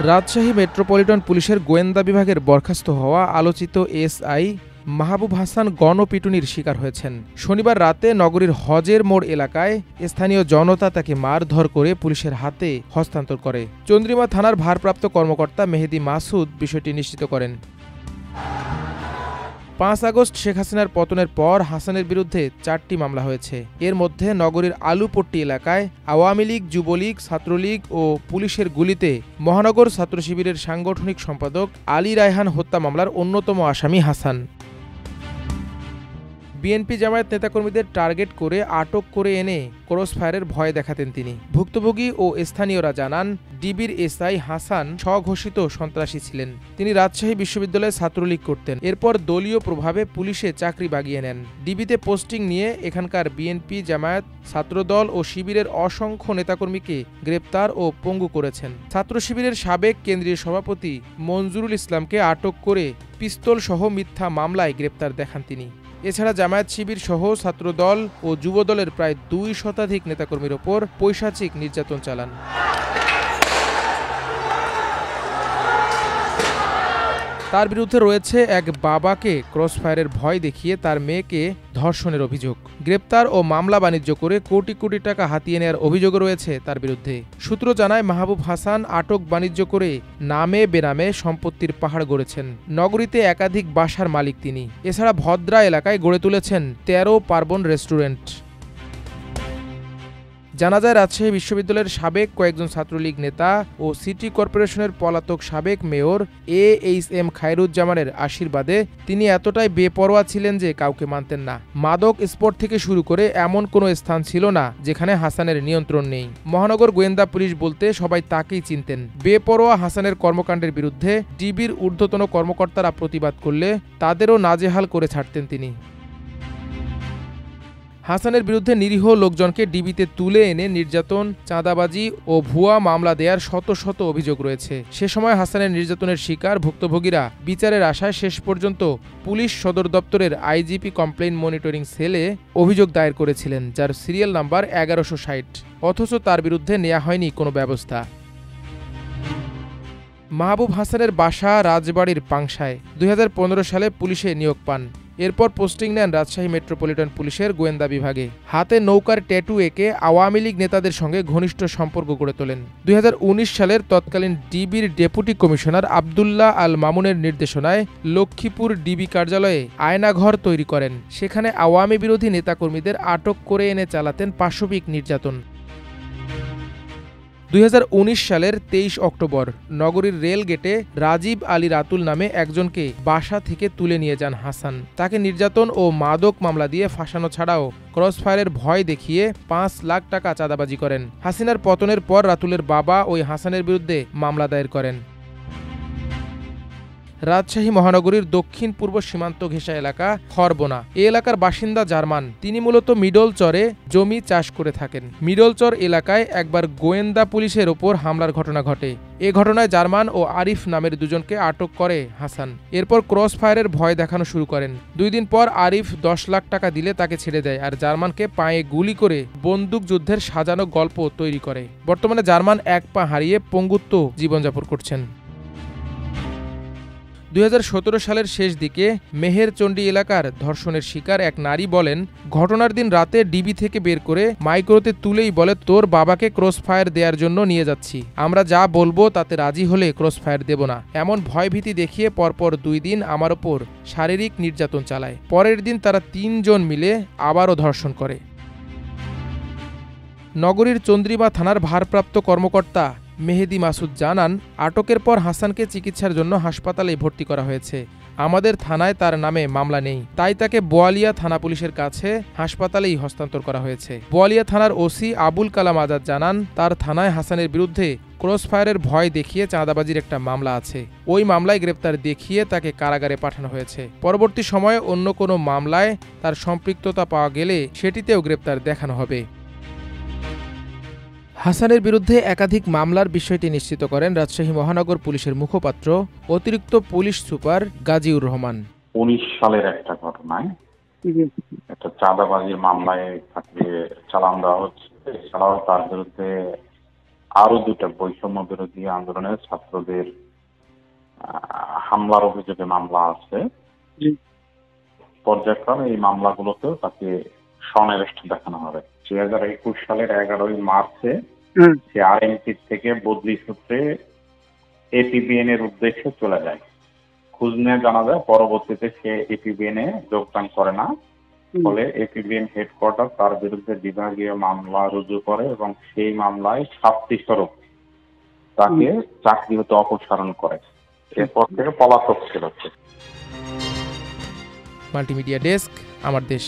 Rajshahi metropolitan পুলিশের গোয়েন্দা বিভাগের বরখাস্ত হওয়া আলোচিত এসআই মাহবুব হাসান গণপিটুনির শিকার হয়েছেন। শনিবার রাতে নগরীর হজের মোড় এলাকায় স্থানীয় জনতা তাকে মারধর করে পুলিশের হাতে হস্তান্তর করে। চন্দ্রিমা থানার ভারপ্রাপ্ত কর্মকর্তা মেহেদী মাসুদ বিষয়টি নিশ্চিত করেন। ৫ আগস্ট শেখ হাসিনার পতনের পর হাসানের বিরুদ্ধে ৪টি মামলা হয়েছে। এর মধ্যে নগরীর আলুপট্টি এলাকায় আওয়ামী লীগ, যুবলীগ, ছাত্রলীগ ও পুলিশের গুলিতে মহানগর ছাত্র শিবিরের সাংগঠনিক সম্পাদক আলী রায়হান হত্যা মামলার অন্যতম আসামি হাসান। বিএনপি জামায়াত নেতাকর্মীদের টার্গেট করে আটক করে এনে ক্রসফায়ারের ভয় দেখাতেন তিনি। ভুক্তভোগী ও স্থানীয়রা জানান, ডিবির এসআই হাসান স্বঘোষিত সন্ত্রাসী ছিলেন। তিনি রাজশাহী বিশ্ববিদ্যালয়ে ছাত্রলীগ করতেন। এরপর দলীয় প্রভাবে পুলিশে চাকরি বাগিয়ে নেন। ডিবিতে পোস্টিং নিয়ে এখানকার বিএনপি, জামায়াত, ছাত্রদল ও শিবিরের অসংখ্য নেতাকর্মীকে গ্রেপ্তার ও পঙ্গু করেছেন। ছাত্র শিবিরের সাবেক কেন্দ্রীয় সভাপতি মঞ্জুরুল ইসলামকে আটক করে পিস্তল সহ মিথ্যা মামলায় গ্রেপ্তার দেখান তিনি। এছাড়া জামায়াত শিবির সহ ছাত্রদল ও যুবদলের প্রায় ২ শতাধিক নেতাকর্মীর ওপর পৈশাচিক নির্যাতন চালান। তার বিরুদ্ধে রয়েছে এক বাবাকে ক্রসফায়ারের ভয় দেখিয়ে তার মেয়েকে ধর্ষণের অভিযোগ। গ্রেপ্তার ও মামলা বাণিজ্য করে কোটি কোটি টাকা হাতিয়ে নেওয়ার অভিযোগও রয়েছে তার বিরুদ্ধে। সূত্র জানায়, মাহবুব হাসান আটক বাণিজ্য করে নামে বেনামে সম্পত্তির পাহাড় গড়েছেন। নগরীতে একাধিক বাসার মালিক তিনি। এছাড়া ভদ্রা এলাকায় গড়ে তুলেছেন ১৩ পার্বণ রেস্টুরেন্ট। জানা যায়, রাজশাহী বিশ্ববিদ্যালয়ের সাবেক কয়েকজন ছাত্রলীগ নেতা ও সিটি কর্পোরেশনের পলাতক সাবেক মেয়র AHM খায়রুজ্জামানের আশীর্বাদে তিনি এতটাই বেপরোয়া ছিলেন যে কাউকে মানতেন না। মাদক স্পট থেকে শুরু করে এমন কোনো স্থান ছিল না যেখানে হাসানের নিয়ন্ত্রণ নেই। মহানগর গোয়েন্দা পুলিশ বলতে সবাই তাকেই চিনতেন। বেপরোয়া হাসানের কর্মকাণ্ডের বিরুদ্ধে ডিবির ঊর্ধ্বতন কর্মকর্তারা প্রতিবাদ করলে তাদেরও নাজেহাল করে ছাড়তেন তিনি। হাসানের বিরুদ্ধে নিরীহ লোকজনকে ডিবিতে তুলে এনে নির্যাতন, চাঁদাবাজি ও ভুয়া মামলা দেওয়ার শত শত অভিযোগ রয়েছে। সে সময় হাসানের নির্যাতনের শিকার ভুক্তভোগীরা বিচারের আশায় শেষ পর্যন্ত পুলিশ সদর দপ্তরের আইজিপি কমপ্লেইন মনিটরিং সেলে অভিযোগ দায়ের করেছিলেন, যার সিরিয়াল নাম্বার ১১৬০। অথচ তার বিরুদ্ধে নেওয়া হয়নি কোনো ব্যবস্থা। মাহবুব হাসানের বাসা রাজবাড়ীর পাংশায়। ২০১৫ সালে পুলিশে নিয়োগ পান। এরপর পোস্টিং নেন রাজশাহী মেট্রোপলিটন পুলিশের গোয়েন্দা বিভাগে। হাতে নৌকার ট্যাটু এঁকে আওয়ামী লীগ নেতাদের সঙ্গে ঘনিষ্ঠ সম্পর্ক গড়ে তোলেন। ২০১৯ সালের তৎকালীন ডিবির ডেপুটি কমিশনার আবদুল্লাহ আল মামুনের নির্দেশনায় লক্ষ্মীপুর ডিবি কার্যালয়ে আয়নাঘর তৈরি করেন। সেখানে আওয়ামী বিরোধী নেতাকর্মীদের আটক করে এনে চালাতেন পাশবিক নির্যাতন। ২০১৯ সালের ২৩ অক্টোবর নগরীর রেল গেটে রাজীব আলী রাতুল নামে একজনকে বাসা থেকে তুলে নিয়ে যান হাসান। তাকে নির্যাতন ও মাদক মামলা দিয়ে ফাঁসানো ছাড়াও ক্রসফায়ারের ভয় দেখিয়ে ৫ লাখ টাকা চাঁদাবাজি করেন। হাসিনার পতনের পর রাতুলের বাবা ওই হাসানের বিরুদ্ধে মামলা দায়ের করেন। রাজশাহী মহানগরীর দক্ষিণ পূর্ব সীমান্ত ঘেঁষা এলাকা খরবোনা। এই এলাকার বাসিন্দা জার্মান। তিনি মূলত মিডলচরে জমি চাষ করে থাকেন। মিডলচর এলাকায় একবার গোয়েন্দা পুলিশের ওপর হামলার ঘটনা ঘটে। এ ঘটনায় জার্মান ও আরিফ নামের দুজনকে আটক করে হাসান। এরপর ক্রসফায়ারের ভয় দেখানো শুরু করেন। ২ দিন পর আরিফ ১০ লাখ টাকা দিলে তাকে ছেড়ে দেয়, আর জার্মানকে পায়ে গুলি করে বন্দুক যুদ্ধের সাজানো গল্প তৈরি করে। বর্তমানে জার্মান এক পা হারিয়ে পঙ্গুত্ব জীবনযাপন করছেন। ২০১৭ সালের শেষ দিকে মেহেরচণ্ডী এলাকার ধর্ষণের শিকার এক নারী বলেন, ঘটনার দিন রাতে ডিবি থেকে বের করে মাইক্রোতে তুলেই বলে, তোর বাবাকে ক্রসফায়ার দেওয়ার জন্য নিয়ে যাচ্ছি, আমরা যা বলবো তাতে রাজি হলে ক্রসফায়ার দেব না। এমন ভয়ভীতি দেখিয়ে পরপর ২ দিন আমার ওপর শারীরিক নির্যাতন চালায়। পরের দিন তারা ৩ জন মিলে আবারও ধর্ষণ করে। নগরীর চন্দ্রিমা থানার ভারপ্রাপ্ত কর্মকর্তা মেহেদী মাসুদ জানান, আটকের পর হাসানকে চিকিৎসার জন্য হাসপাতালে ভর্তি করা হয়েছে। আমাদের থানায় তার নামে মামলা নেই, তাই তাকে বোয়ালিয়া থানা পুলিশের কাছে হাসপাতালেই হস্তান্তর করা হয়েছে। বোয়ালিয়া থানার ওসি আবুল কালাম আজাদ জানান, তার থানায় হাসানের বিরুদ্ধে ক্রসফায়ারের ভয় দেখিয়ে চাঁদাবাজির একটা মামলা আছে। ওই মামলায় গ্রেপ্তার দেখিয়ে তাকে কারাগারে পাঠানো হয়েছে। পরবর্তী সময়ে অন্য কোনো মামলায় তার সম্পৃক্ততা পাওয়া গেলে সেটিতেও গ্রেপ্তার দেখানো হবে। হাসানের বিরুদ্ধে একাধিক মামলার বিষয়টি নিশ্চিত করেন রাজশাহী মহানগর পুলিশের মুখপাত্র অতিরিক্ত পুলিশ সুপার গাজীউর রহমান। ১৯ সালের একটা ঘটনায় একটা চাঁদাবাজির মামলায় তাকে চালান দেওয়া হচ্ছে। এছাড়াও তার বিরুদ্ধে আরো দুটা বৈষম্য বিরোধী আন্দোলনের ছাত্রদের হামলার অভিযোগে মামলা আছে। পর্যায়ক্রমে এই মামলাগুলোতেও তাকে স্বনির্দিষ্ট দেখানো হবে। 2021 সালের 11ই মার্চে সে আরএমপি থেকে বদলি সূত্রে এপিবিএন এর উদ্দেশ্যে চলে যায়। খোঁজ নিয়ে জানা যায় পরবর্তীতে সে এপিবিএন এ যোগদান করে না। ফলে এপিবিএন হেডকোয়ার্টার তার বিরুদ্ধে বিভাগীয় মামলা রুজু করে এবং সেই মামলায় শাস্তি স্বরূপ তাকে চাকরি হতে অপসারণ করে। এরপর থেকে পলাতক ছিল। মাল্টিমিডিয়া ডেস্ক, আমার দেশ।